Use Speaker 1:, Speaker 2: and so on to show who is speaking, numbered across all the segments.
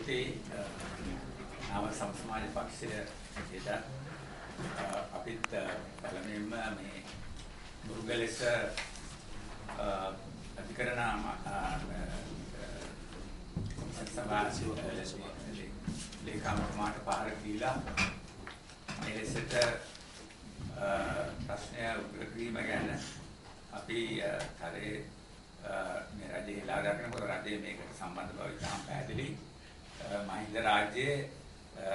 Speaker 1: ස්තුතියි නාම සමාජ පක්ෂයේ එදා අපිත් පළමුවෙන්ම මේ මුරුගලෙස අධිකරණ සභාවේ ලේකම්තුමාට පාර දීලා මේ ලෙසට ප්‍රශ්නය උත්තර කිරීම ගැන අපි හරේ මේ රජයේ ලා දක්නකොට රජයේ මේකට සම්බන්ධ බව ඉතාම පැහැදිලි. මහින්ද රාජ්‍යයේ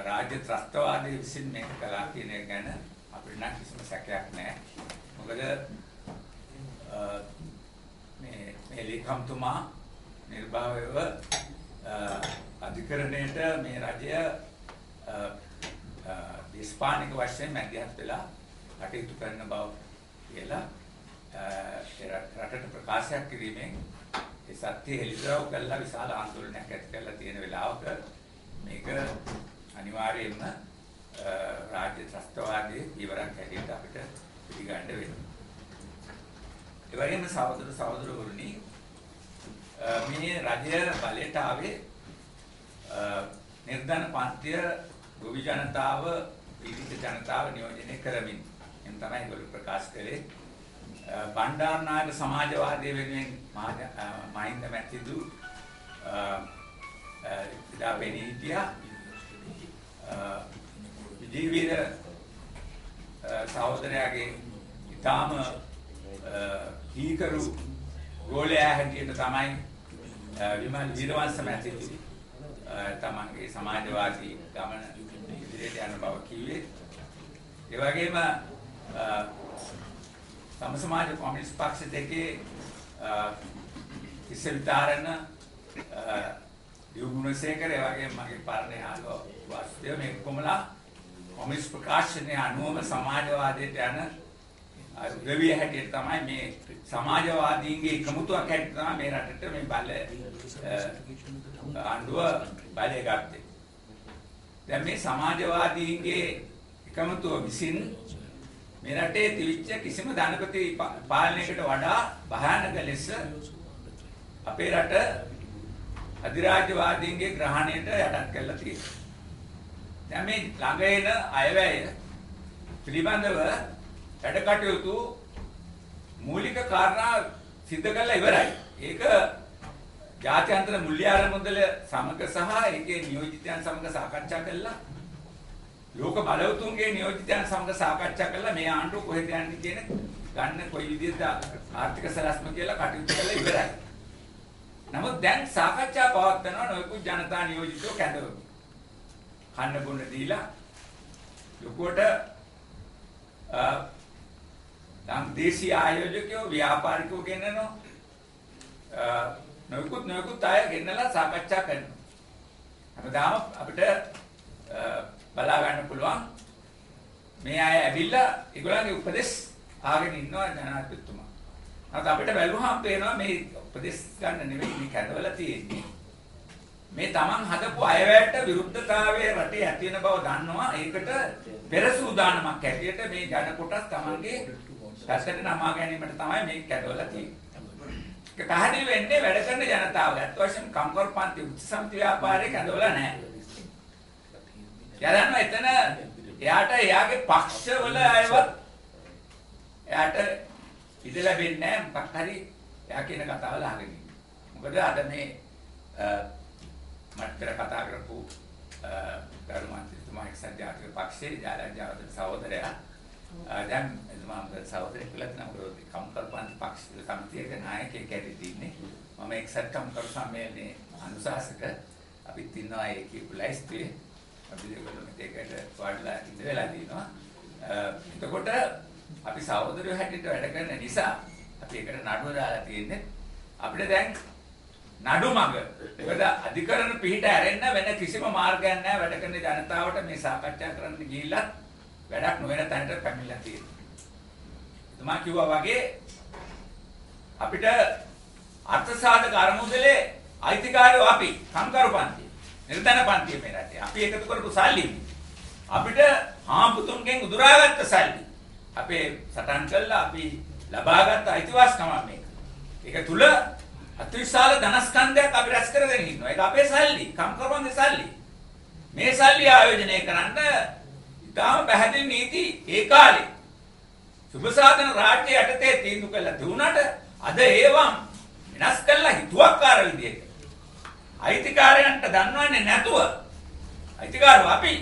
Speaker 1: රාජ්‍ය ත්‍රස්තවාදයේ විසින් මේක කළා කියන එක ගැන අපිට නම් කිසිම සැකයක් නැහැ. මොකද මේ ලේකම්තුමා නිර්භාවයව අධිකරණයට මේ රජය දේශපාලනික වශයෙන් මැදිහත් වෙලා කටයුතු කරන බව කියලා රටට ප්‍රකාශයක් කිරීමෙන් ඒ සත්‍ය හෙළිදරව් කළා විශාල ආందోලනයක් ඇති කරලා තියෙන වෙලාවක මේක අනිවාර්යයෙන්ම රාජ්‍ය ත්‍රස්තවාදයේ ඉවරක් හැටියට අපිට පිළිගන්න වෙනවා. ඒ වගේම සහෝදරවරුනි මේ රජය බලයට ආවේ නිර්ධන පන්තිය ගොවි ජනතාව පීඩිත ජනතාව නියෝජනය කරමින් එම් තමයි ඒගොල්ලෝ ප්‍රකාශ කළේ. බණ්ඩාරනායක සමාජවාදයේ වෙනුවෙන් මහින්ද මැතිදු ඉදා බෙනීටියා ජීවිත සහෝදරයාගේ ඊටාම කීකරු ගෝලයා හැටියට තමයි විමල් වීරවංශ මැතිදු තමන්ගේ සමාජවාදී ගමන ඉදිරියට යන බව කිව්වේ. ඒ වගේම තම සමාජ කොමියුනිස්ට් පක්ෂ දෙකේ ඉස්සෙල්තරන යුගුණසේකර ඒ වගේම මගේ පරණ යාළුවා වාස්තව මේ කොමලා කොමියුනිස්ට් ප්‍රකාශනයේ අනුවම සමාජවාදයට යන උදවිය හැටියට තමයි මේ සමාජවාදීන්ගේ එකමුතුවක් හැටියට තමයි මේ රටට මේ බල ආණ්ඩුව බලය ගත්තේ. දැන් මේ සමාජවාදීන්ගේ එකමුතුව විසින් මේ රටේ තිවිච්ච කිසිම ධනපති පාලනයකට වඩා භයානක ලෙස අපේ රට අධිරාජ්‍යවාදීන්ගේ ග්‍රහණයට යටත් කරලා තියෙනවා. දැන් මේ ළඟ එන අයවැය පිළිබඳව වැඩ කටයුතු මූලික කාරණා සිද්ධ කරලා ඉවරයි. ඒක ජාත්‍යන්තර මුල්‍ය ආරමුදල සමග සහ ඒකේ නියෝජිතයන් සමග සාකච්ඡා කළා. ලෝක බලවතුන්ගේ නියෝජිතයන් සමග සාකච්ඡා කළා මේ ආණ්ඩුව කොහෙද යන්නේ කියන ගන්න කොයි විදිහට ආර්ථික සලස්ම කියලා කටයුතු කරලා ඉවරයි. නමුත් දැන් සාකච්ඡා පවත්වනවා නොයෙකුත් ජනතා නියෝජිතව කැඳවමු. කන්න බොන්න දීලා ලොකුවට දැන් දේශීය ආයෝජකයෝ ව්‍යාපාරිකයෝ ගෙන්නනවා. නොයෙකුත් අය ගෙන්නලා සාකච්ඡා කරනවා. හැමදාම අපිට බලා ගන්න පුළුවන් මේ අය ඇවිල්ලා ඒගොල්ලන්ගේ උපදෙස් ආගෙන ඉන්නවා ජනාධිපතිතුමා. නැත්නම් අපිට බැලුවහම පේනවා මේ උපදෙස් ගන්න නෙවෙයි මේ කැඳවලා තියෙන්නේ. මේ Taman හදපු අයවැයට විරුද්ධතාවයේ රටේ ඇති වෙන බව දන්නවා. ඒකට පෙර සූදානමක් හැටියට මේ ජන කොටස් Tamanගේ රටට නමා ගැනීමට තමයි මේක කැඳවලා තියෙන්නේ. ඒක පැහැදිලි වෙන්නේ වැඩ කරන ජනතාව. අත් වශයෙන් කම්කරුපන්ති උත්සම්ති ව්‍යාපාරේ කැඳවලා නැහැ. යදන්න එතන එයාට එයාගේ පක්ෂවල අයවත් එයාට ඉඩ ලැබෙන්නේ නැහැ. මොකක් හරි එයා කියන කතාවල අහගෙන ඉන්න. මොකද අද මේ මත්තර කතා කරපු ධර්මන්තිතුමා එක්සත් ජාතික පක්ෂයේ ජාලජාවද සහෝදරයා දැන් මම සහෝදරයෙක් කියලා නම් කම්කරුපන්ති පක්ෂ සමිතියක නායකයෙක් ඇවිත් ඉන්නේ. මම එක්සත් කම්කරු සම්මේලනයේ අනුශාසක අපිත් ඉන්නවා ඒකේ ලයිස්තුවේ අපි දෙගොල්ලෝ මේකට වඩලා ඉඳ වෙලා දිනවා. එතකොට අපි සහෝදරයෝ හැටියට වැඩ කරන නිසා අපි ඒකට නඩුව දාලා තියෙන්නේ. අපිට දැන් නඩු මග මොකද අධිකරණ පිහිට ඇරෙන්න වෙන කිසිම මාර්ගයක් නැහැ වැඩ කරන ජනතාවට මේ සාකච්ඡා කරන්න ගිහිල්ලා වැඩක් නොවන තැනට පැමිණලා තියෙනවා. එතුමා කිව්වා වගේ අපිට අර්ථසාධක අරමුදලේ අයිතිකාරයෝ අපි කම්කරුපන්ති නිර්ධන පන්තිය මේ රටේ අපි එකතු කරපු සල්ලි අපිට හාමුදුරුවන්ගෙන් උදුරාගත්ත සල්ලි අපේ සටන් කළා අපි ලබාගත් අයිතිවාසිකම මේක. ඒක තුල අතිවිශාල ධනස්කන්ධයක් අපි රැස් කරගෙන ඉන්නවා. ඒක අපේ සල්ලි, කම්කරුවන්ගේ සල්ලි. මේ සල්ලි ආයෝජනය කරන්න ඉතාම පැහැදිලි නීති ඒ කාලේ සුබසාධන රාජ්‍ය යටතේ තීන්දුව කළා දුන්නට අද ඒවම් වෙනස් කළා හිතුවක්කාර විදියට. අයිතිකාරයන්ට දන්වන්නේ නැතුව අයිතිකාරව අපි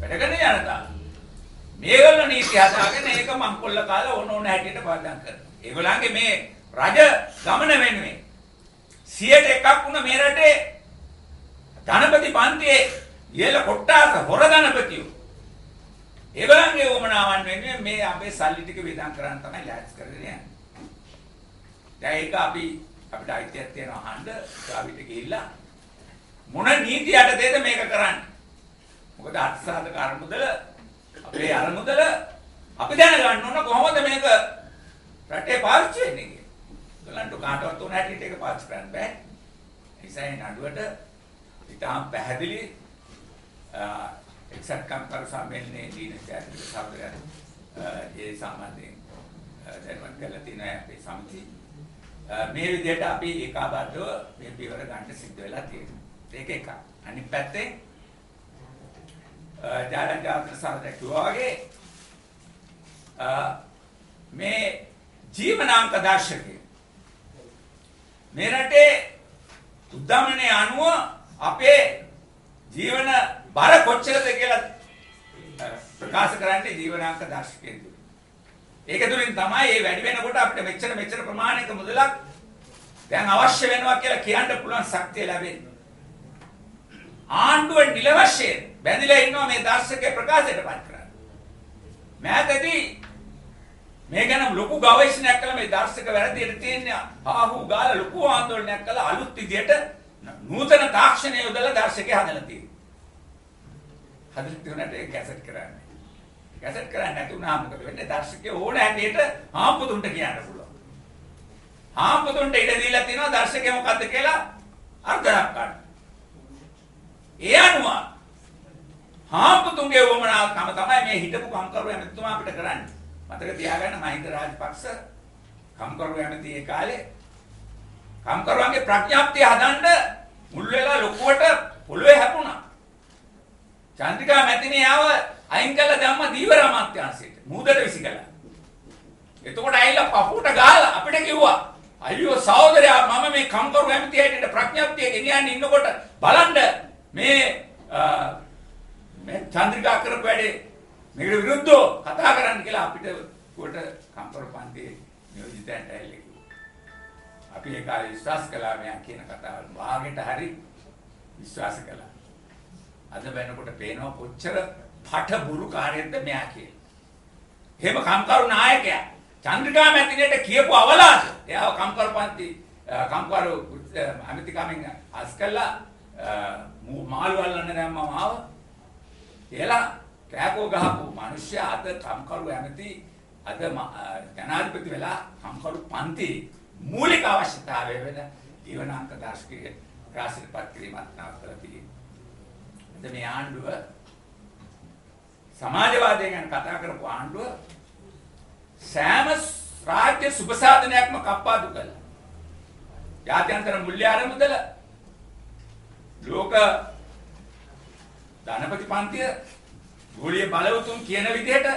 Speaker 1: වැඩගෙන යනවා. මේගොල්ලෝ නීති හදාගෙන ඒක මංකොල්ල කාලා ඕන හැටියට පාඩම් කරනවා. ඒගොල්ලන්ගේ මේ රජ ගමන වෙනුවෙන් 100%ක් වුණ මේ රටේ ධනපති පන්තියේ ඉහළ කොට්ටාස හොර ධනපතියෝ ඒගොල්ලන්ගේ වමනාවන් වෙනුවෙන් මේ අපේ සල්ලි ටික වේදම් කරන්න තමයි ලෑස්ති කරගෙන යන්නේ. දැන් ඒක අපිට අයිතියක් තියෙනවා අහන්න ගාවිට ගිහිල්ලා මොන නීති යටතේද මේක කරන්නේ? මොකද අත්සාධක අරමුදල අපේ අරමුදල අපි දැනගන්න ඕන කොහොමද මේක රටේ පාවිච්චි වෙන්නේ කියලා. ඒගොල්ලන්ට කාටවත් උන හැටියට ඒක පාවිච්චි කරන්න බෑ. ඒසයි නඩුවට ඉතාම පැහැදිලි එක්සත් කම්කරු සම්මේලනයේ දින ජාතික සහෝදරයන් ඒ සම්බන්ධයෙන් දැනුවත් කරලා තියෙනවා අපේ සමිතිය. මේ විදිහට අපි ඒකාබද්ධව මේ පියවර ගන්න සිද්ධ වෙලා තියෙනවා. ඒක එක. අනිත් පැත්තේ ජාතික සහෝදරයන් කිව්වාගේ මේ ජීවනාංක දර්ශකය මේ රටේ උද්දමනයේ අනුව අපේ ජීවන බර කොච්චරද කියලා ප්‍රකාශ කරන්නේ ජීවනාංක දර්ශකයෙන් තුලින්. ඒක තුලින් තමයි මේ වැඩි වෙනකොට අපිට මෙච්චර ප්‍රමාණයක මුදලක් දැන් අවශ්‍ය වෙනවා කියලා කියන්න පුළුවන් ශක්තිය ලැබෙන්නේ. ආණ්ඩුව නිල වශයෙන් බැඳිලා ඉන්නවා මේ දර්ශකයේ ප්‍රකාශයට පත් කරන්නේ. මෑතදී මේ ගැන ලොකු ගවේෂණයක් කළා මේ දර්ශක වැරදියට තියෙන ආහු ගාලා ලොකු ආందోලනයක් කළා අලුත් විදියට නූතන තාක්ෂණය යොදලා දර්ශකය හදලා තියෙනවා. හදලා තියුණාට ඒක කැසට් කරන්නේ. කැසට් කරන්නේ නැති වුණාම මොකද වෙන්නේ? දර්ශකය ඕන හැටියට හාම්පුතුන්ට කියන්න පුළුවන්. හාම්පුතුන්ට ඉඩ දීලා තිනවා දර්ශකය මොකද්ද කියලා අර්ථයක් ගන්න. ඒ අනුව හාම්පුතුන්ගේ වමනාව තමයි මේ හිටපු කම්කරු ඇමතිතුමා අපිට කරන්නේ. මතක තියාගන්න මහින්ද රාජපක්ෂ කම්කරු ඇමති ඒ කාලේ කම්කරුවන්ගේ ප්‍රඥාප්තිය හදන්න මුල් වෙලා ලොකුවට පොළවේ හැපුණා. චන්ද්‍රිකා මැතිණියව අයින් කළා ධම්ම දීවර අමාත්‍යාංශයට මූදට විසිකලා. එතකොට ඇවිල්ලා පපුවට ගහලා අපිට කිව්වා අයියෝ සහෝදරයා මම මේ කම්කරු ඇමති හැටියට ප්‍රඥාප්තිය ගෙනියන්න ඉන්නකොට බලන්න මේ චන්ද්‍රිකා කරපු වැඩේ මේකට විරුද්ධව කතා කරන්න කියලා අපිට කොට කම්කරු පන්තියේ නියෝජිතයන්ට ඇවිල්ලා කිව්වා. අපි ඒ කාලේ විශ්වාස කළා මෙයා කියන කතාවල් වාගෙට හරි විශ්වාස කළා. අද වෙනකොට පේනවා කොච්චර පට බුරු කාර්යයක්ද මෙයා කියලා. එහෙම කම්කරු නායකයා චන්ද්‍රිකා මැතිණියට කියපු අවලාද එයාව කම්කරු පන්ති කම්කරු අමිතිකමින් අස් කළා මාළු අල්ලන්න දැම්මම ආව කියලා කෑකෝ ගහපු මිනිස්සයා අද කම්කරු ඇමති අද ජනාධිපති වෙලා කම්කරු පන්ති මූලික අවශ්‍යතාවය වෙන ජීවනාංක දර්ශකයේ ප්‍රාසිතපත් කිරීමක් නවත්තලා තියෙනවා. මේ ආණ්ඩුව සමාජවාදය ගැන කතා කරපු ආණ්ඩුව සෑම රාජ්‍ය සුබසාධනයක්ම කප්පාදු කළා. ජාත්‍යන්තර මුල්‍ය ආරමුදල ලෝක ධනපති පන්තිය ගෝලීය බලවතුන් කියන විදිහට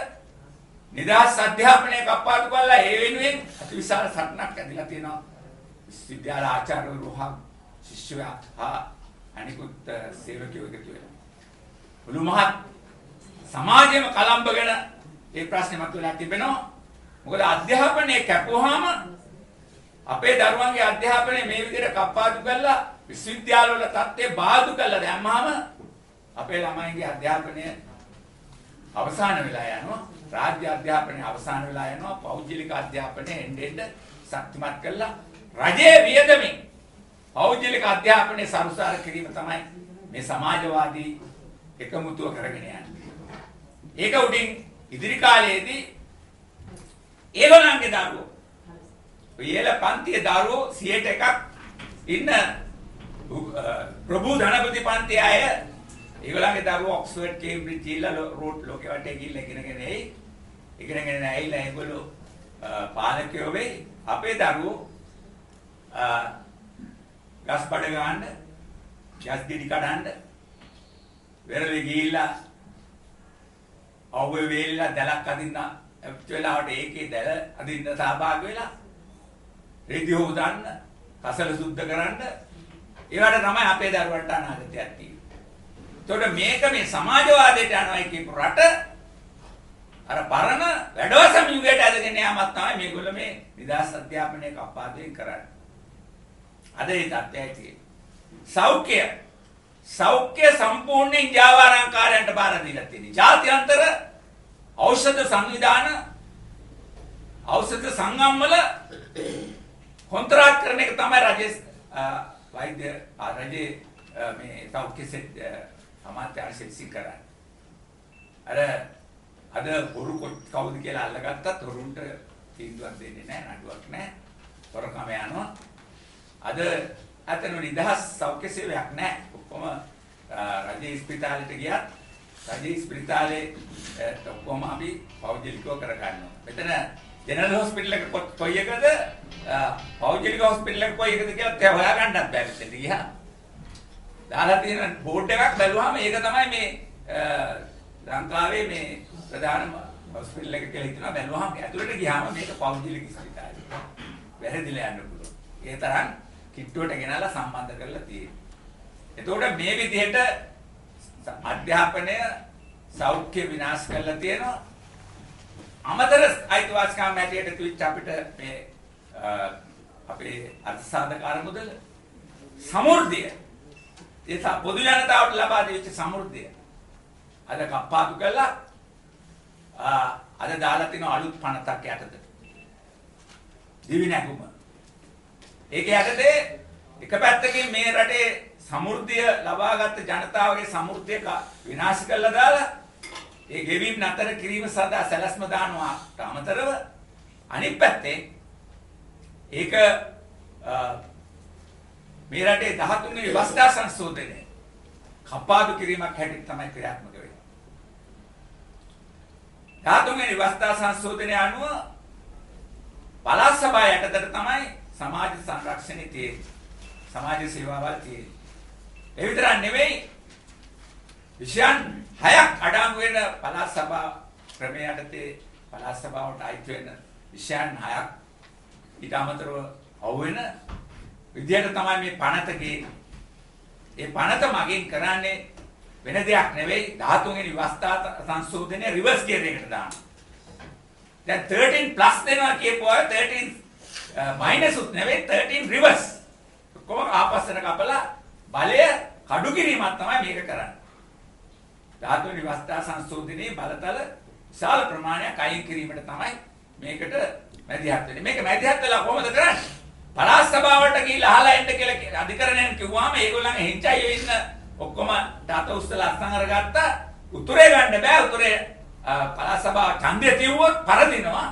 Speaker 1: නිදහස් අධ්‍යාපනය කප්පාදු කළා. ඒ වෙනුවෙන් අතිවිශාල සටනක් ඇදලා තියෙනවා. විශ්වවිද්‍යාල ආචාර්යවරු හා ශිෂ්‍යයා හා අනිකුත් සේවකයෝ එකතු වෙලා. මුළු මහත් සමාජයේම කලම්බගෙන මේ ප්‍රශ්නේ මතුවලා තිබෙනවා. මොකද අධ්‍යාපනයේ කැපුවාම අපේ දරුවන්ගේ අධ්‍යාපනය මේ විදිහට කප්පාදු කළා විශ්වවිද්‍යාලවල තත්ත්වය බාධු කළා දැම්මම අපේ ළමයින්ගේ අධ්‍යාපනය අවසාන වෙලා යනවා. රාජ්‍ය අධ්‍යාපනය අවසාන වෙලා යනවා. පෞද්ගලික අධ්‍යාපනය එන්න ශක්තිමත් කළා. රජයේ වියදමින් පෞද්ගලික අධ්‍යාපනය සරුසාර කිරීම තමයි මේ සමාජවාදී එකමුතුව කරගෙන යන්නේ. ඒක උඩින් ඉදිරි කාලයේදී ඒගොල්ලන්ගේ දරුවෝ ඉහළ පන්තියේ දරුවෝ 100%ක් ඉන්න ප්‍රභූ ධනපති පන්තියේ අය ඒගොල්ලන්ගේ දරුවෝ ඔක්ස්ෆර්ඩ් කේම්බ්‍රිජ් ගිහිල්ලා රෝඩ් ලෝකෙ වටේ ගිහිල්ලා ඉගෙනගෙන ඇවිල්ලා ඒගොල්ලෝ පාලකයෝ වෙයි. අපේ දරුවෝ ගස් බඩ ගන්න, ගස් ගෙඩි කඩන්න, වෙරළේ ගිහිල්ලා අවුවේ වේලිලා දැලක් අදින්න වෙලාවට ඒකේ දැල අදින්න සහභාගී වෙලා රෙදි හොදන්න, කසල සුද්ධ කරන්න ඒවට තමයි අපේ දරුවන්ට අනාගතයක් තියෙන්නේ. ඒතකොට මේක මේ සමාජවාදයට යනවා කියපු රට අර පරණ වැඩවසම් යුගයට ඇදගෙන යාමක් තමයි මේගොල්ලෝ මේ නිදහස් අධ්‍යාපනයේ කප්පාදුවෙන් කරන්නේ. අද ඒ තත්ත්වයයි තියෙන්නේ. සෞඛ්‍ය සම්පූර්ණයෙන් ජාවාරංකාරයන්ට බාර දීලා තියෙනවා. ජාත්‍යන්තර ඖෂධ සංවිධාන ඖෂධ සංගම් වල කොන්ත්‍රාත් කරන එක තමයි වෛද්‍ය රජයේ මේ සෞඛ්‍ය අමාත්‍යාංශය කරන්නේ. අද හොරු කවුද කියලා අල්ලගත්තත් හොරුන්ට තීන්දුවක් දෙන්නේ නැහැ, නඩුවක් නැහැ. හොරකම යනවා. අද අතන නිදහස් සෞඛ්‍ය සේවයක් නැහැ. ඔක්කොම රජයේ ස්පිතාලෙට ගියත් රජයේ ස්පිතාලේ ඔක්කොම අපි පෞද්ගලිකව කරගන්නවා. මෙතන ජෙනරල් හොස්පිටල් එක කොයි එකද පෞද්ගලික හොස්පිටල් එක කොයි එකද කියලා හොයාගන්නත් බැහැ මෙතන ගියා. දාලා තියෙන බෝඩ් එකක් බැලුවාම ඒක තමයි මේ ලංකාවේ මේ ප්‍රධාන හොස්පිටල් එක කියලා හිතනවා. බැලුවාම ඇතුළට ගියාම මේක පෞද්ගලික ස්පිතාලය. වැරදිලා යන්න පුළුවන්. ඒ තරම් කිට්ටුවට ගෙනලා සම්බන්ධ කරලා තියෙනවා. එතකොට මේ විදිහට අධ්‍යාපනය සෞඛ්‍ය විනාශ කරලා තියෙනවා. අමතර අයිතිවාසිකම් හැටියට කිව්ච අපිට මේ අපේ අර්ථසාධකාර මුදල සමෘද්ධිය ඒ පොදු ජනතාවට ලබා දෙච්ච සමෘද්ධිය අද කප්පාදු කළා. අද දාලා තින අලුත් පනතක් යටතට දිවි නැගුම. ඒක යටතේ එක පැත්තකින් මේ රටේ සමෘද්ධිය ලබාගත් ජනතාවගේ සමෘද්ධිය විනාශ කළා දාලා ඒ ගෙවීම් නතර කිරීම සඳහා සැලැස්ම දානවා අමතරව අනිත් පැත්තේ ඒක මේ රටේ 13 වෙනි වස්තා සංශෝධනය කපාදු කිරීමක් හැටියට තමයි ක්‍රියාත්මක වෙන්නේ. 13 වෙනි වස්තා සංශෝධනය අනුව පළාත් සභාව යටතට තමයි සමාජ සංරක්ෂණය තියෙන්නේ. සමාජ සේවාවල් තියෙන්නේ. ඒ විතරක් නෙවෙයි විෂයන් 6ක් අඩංගු වෙන පළාත් සභා ක්‍රමයේ යටතේ පළාත් සභාවට අයිති වෙන විෂයන් 6ක් ඊට අමතරව අවුවෙන විද්‍යාවට තමයි මේ පනත ගේන්නේ. ඒ පනත මගෙන් කරන්නේ වෙන දෙයක් නෙවෙයි 13 වෙනි වස්තා සංශෝධනයේ රිවර්ස් ගියර් එකට දානවා. දැන් 13 ප්ලස් දෙනවා කියපුවා 13 මයිනස් උත් නෙවෙයි 13 රිවර්ස්. කොහොම ආපස්සට කපලා බලය කඩු කිරීමක් තමයි මේක කරන්නේ. 13 වෙනි වස්තා සංශෝධනයේ බලතල විශාල ප්‍රමාණයක් අයින් කිරීමට තමයි මේකට මැදිහත් වෙන්නේ. මේක මැදිහත් වෙලා කොහොමද කරන්නේ? පළාත් සභාවට ගිහිල්ලා අහලා එන්න කියලා අධිකරණයෙන් කිව්වම ඒගොල්ලන් හිංචයි ඉන්න ඔක්කොම ඩාට උස්සලා අස්සන් අරගත්තා. උතුරේ ගන්න බෑ. උතුරේ පළාත් සභාව ඡන්දය තියුවොත් පරදිනවා.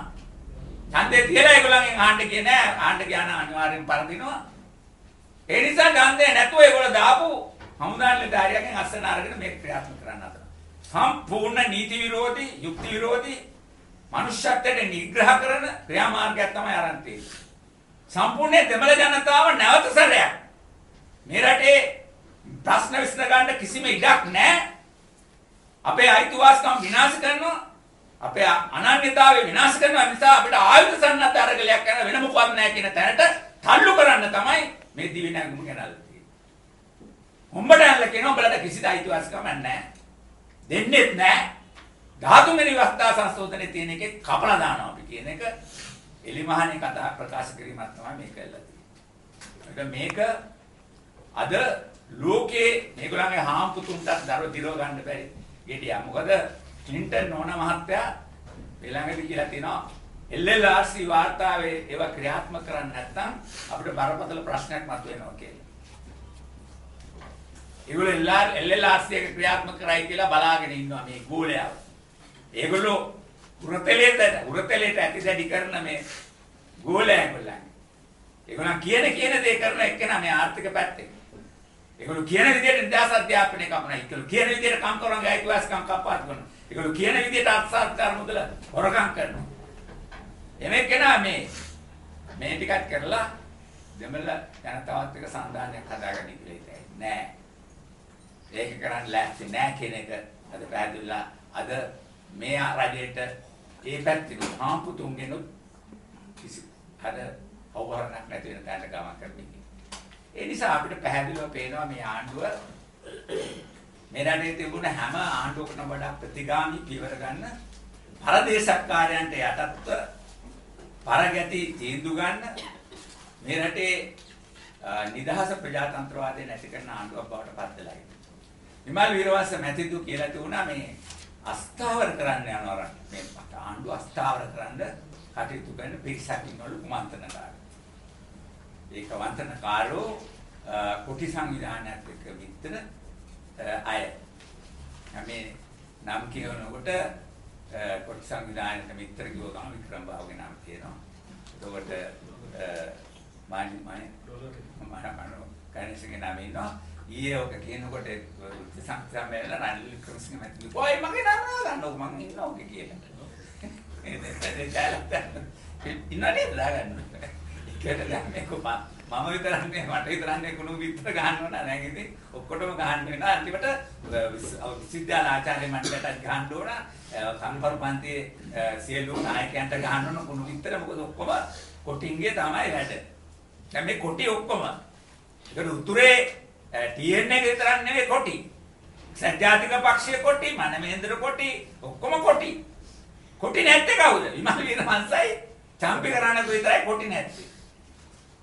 Speaker 1: ඡන්දය තියලා ඒගොල්ලන්ගෙන් ආන්න ගියේ නෑ. ආන්න ගියා නම් අනිවාර්යෙන් පරදිනවා. ඒ නිසා ඡන්දය නැතුව ඒගොල්ලෝ දාපු හමුදාන්නේ ධාරියකින් අස්සන අරගෙන මේක ක්‍රියාත්මක කරන්න හදනවා. සම්පූර්ණ නීති විරෝධී, යුක්ති විරෝධී, මනුෂ්‍යත්වයට නිග්‍රහ කරන ක්‍රියාමාර්ගයක් තමයි අරන් තියෙන්නේ. සම්පූර්ණ දෙමළ ජනතාව නැවත සැරයක් මේ රටේ ප්‍රශ්න විසඳ ගන්න කිසිම ඉඩක් නැහැ. අපේ අයිතිවාසිකම් විනාශ කරනවා. අපේ අනන්‍යතාවය විනාශ කරනවා. නිසා අපිට ආයුධ සන්නද්ධ අරගලයක් කරන වෙන මොකවත් නැහැ කියන තැනට තල්ලු කරන්න තමයි මේ දිවි නැගුම ගෙනල්ලා තියෙන්නේ. උඹට ඇල්ල කියනවා උඹලට කිසිද අයිතිවාසිකමක් නැහැ. දෙන්නෙත් නැහැ. 13 වෙනි වස්තා සංශෝධනයේ තියෙන එකේ කපලා දානවා අපි කියන එක එලිමහනේ කතා ප්‍රකාශ කිරීමක් තමයි මේක ඇල්ලලා තියෙන්නේ. මේක අද ලෝකේ මේගොල්ලන්ගේ හාම්පුතුන්ට දරුවෝ දිරව ගන්න බැරි ගෙඩියා. මොකද ක්ලින්ටන් නෝන මහත්තයා ඊළඟට කියලා තිනවා LLRC වාර්තාවේ ඒවා ක්‍රියාත්මක කරන්නේ නැත්නම් අපිට බරපතල ප්‍රශ්නයක් මතුවෙනවා කියලා. ඒගොල්ලෝ LLRC එක ක්‍රියාත්මක කරයි කියලා බලාගෙන ඉන්නවා මේ ගෝලයා. ඒගොල්ලෝ උරතලේට ඇති දැඩි කරන මේ ගෝලයා ඒගොල්ලන්. ඒගොල්ලන් කියන දේ කරන එක්කෙනා මේ ආර්ථික පැත්තේ. ඒගොල්ලෝ කියන විදිහට නිදහස් අධ්‍යාපනය කපනවා. ඒගොල්ලෝ කියන විදිහට කම්කරුවන්ගේ අයිතිවාසිකම් කප්පාදු කරනවා. ඒගොල්ලෝ කියන විදිහට අර්ථසත්කාර මුදල හොරකම් කරනවා. එමෙ කෙනා මේ ටිකක් කරලා දෙමළ ජනතාවත් එක්ක සම්දානයක් හදාගන්න කියලා හිතයි. නෑ. ඒක කරන්න ලෑස්ති නෑ කියන එක අද පැහැදිලිලා අද මේ රජයට ඒ පැත්තේ හාම්පුතුන්ගෙනුත් කිසි අද අවබෝධයක් නැති වෙන තැනට ගමන් කරන්නේ. ඒ නිසා අපිට පැහැදිලිව පේනවා මේ ආණ්ඩුව මේ රටේ තිබුණ හැම ආණ්ඩුවකටම වඩා ප්‍රතිගාමී පියවර ගන්න පරදේශකාරයන්ට යටත්ව පරගැති තීන්දුව ගන්න මේ රටේ නිදහස ප්‍රජාතන්ත්‍රවාදය නැති කරන ආණ්ඩුවක් බවට පත් වෙලා ඉන්නේ. විමල් වීරවංශ මැතිතු කියලා තිබුණා මේ අස්ථාවර කරන්න යනවා මේ ආණ්ඩුව අස්ථාවර කරන්න කටයුතු කරන පිරිසක් ඉන්නවලු කුමන්ත්‍රණකාරයෝ. ඒක වන්තනකාරෝ කුටි සංවිධානයත් එක්ක මිත්‍ර අය. මේ නම් කියනකොට කුටි සංවිධානයට මිත්‍ර කිව්ව ගමන් වික්‍රම බාහුගේ නම තියෙනවා. එතකොට මානි කණිසගේ නම ඉන්නවා. ඊයේ ඔක කියනකොට සංස්කෘතිය රනිල් වික්‍රමසිංහ මැතිතුමා කොයි මගේ නම දාන්නකො මං ඉන්නවා ඔක කියලා. ඉන්නනේ දාගන්න. ඒකට දැන් මේක මම විතරක් නෙවෙයි මට විතරක් නෙවෙයි කුණු විතර ගහන්න ඕන නැහැ ඉතින් ඔක්කොටම ගහන්න වෙනවා අන්තිමට විශ්වවිද්‍යාල ආචාර්ය මණ්ඩලයට ගහන්න ඕන සම්පර්ක පන්තියේ සියලු නායකයන්ට ගහන්න ඕන කුණු විතර මොකද ඔක්කොම කොටින්ගේ තමයි වැඩ. දැන් මේ කොටි ඔක්කොම ඒකට උතුරේ TN එක විතරක් නෙවෙයි කොටි. සත්‍යාතික පක්ෂයේ කොටි, මනමේන්ද්‍ර කොටි, ඔක්කොම කොටි. කොටි නැත්තේ කවුද? විමල් වීරවංශයි චාම්පිකරණක විතරයි කොටි නැත්තේ.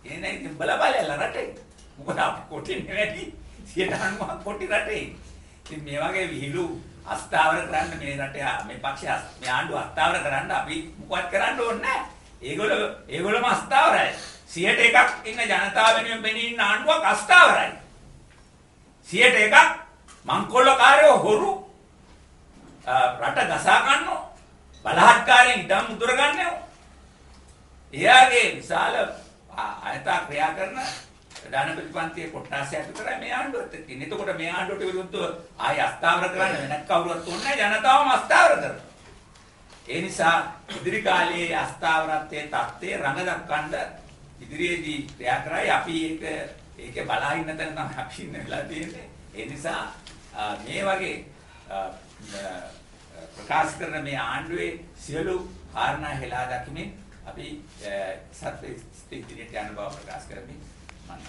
Speaker 1: එනේ ඉතින් බලබලලා රටේ. මොකද අපි කොටි නෙවෙයි 90ක් කොටි රටේ. ඉතින් මේ වගේ විහිළු අස්ථාවර කරන්න මේ රටේ මේ පක්ෂය මේ ආණ්ඩුව අස්ථාවර කරන්න අපි මොකවත් කරන්න ඕනේ නැහැ. ඒගොල්ලෝම අස්ථාවරයි. 101ක් ඉන්න ජනතාව වෙනුවෙන් පෙනී ඉන්න ආණ්ඩුවක් අස්ථාවරයි. 101ක් මංකොල්ලකාරයෝ හොරු රට ගසා ගන්නවා. බලහත්කාරයෙන් ඉඩම් මුදර ගන්නවා. එයාගේ විශාල ආයතා ක්‍රියා කරන ප්‍රධාන ප්‍රතිපන්තියේ කොට්ටාසයක් විතරයි මේ ආණ්ඩුවත් තියෙන්නේ. එතකොට මේ ආණ්ඩුවට විරුද්ධව ආය අස්ථාවර කරන්න වෙනත් කවුරුවත් ඕනේ නැහැ. ජනතාවම අස්ථාවර කරනවා. ඒ නිසා ඉදිරි කාලයේ අස්ථාවරත්වයේ තත්ත්වයේ රඟ දක්වන්න ඉදිරියේදී ක්‍රියා කරයි. අපි ඒකේ බලා ඉන්න තැන තමයි අපි ඉන්න වෙලා තියෙන්නේ. ඒ නිසා මේ වගේ ප්‍රකාශ කරන මේ ආණ්ඩුවේ සියලු කාරණා හෙලා දකිමින් අපි සත්‍ය ඉදිරියට යන බව ප්‍රකාශ කරමින් මම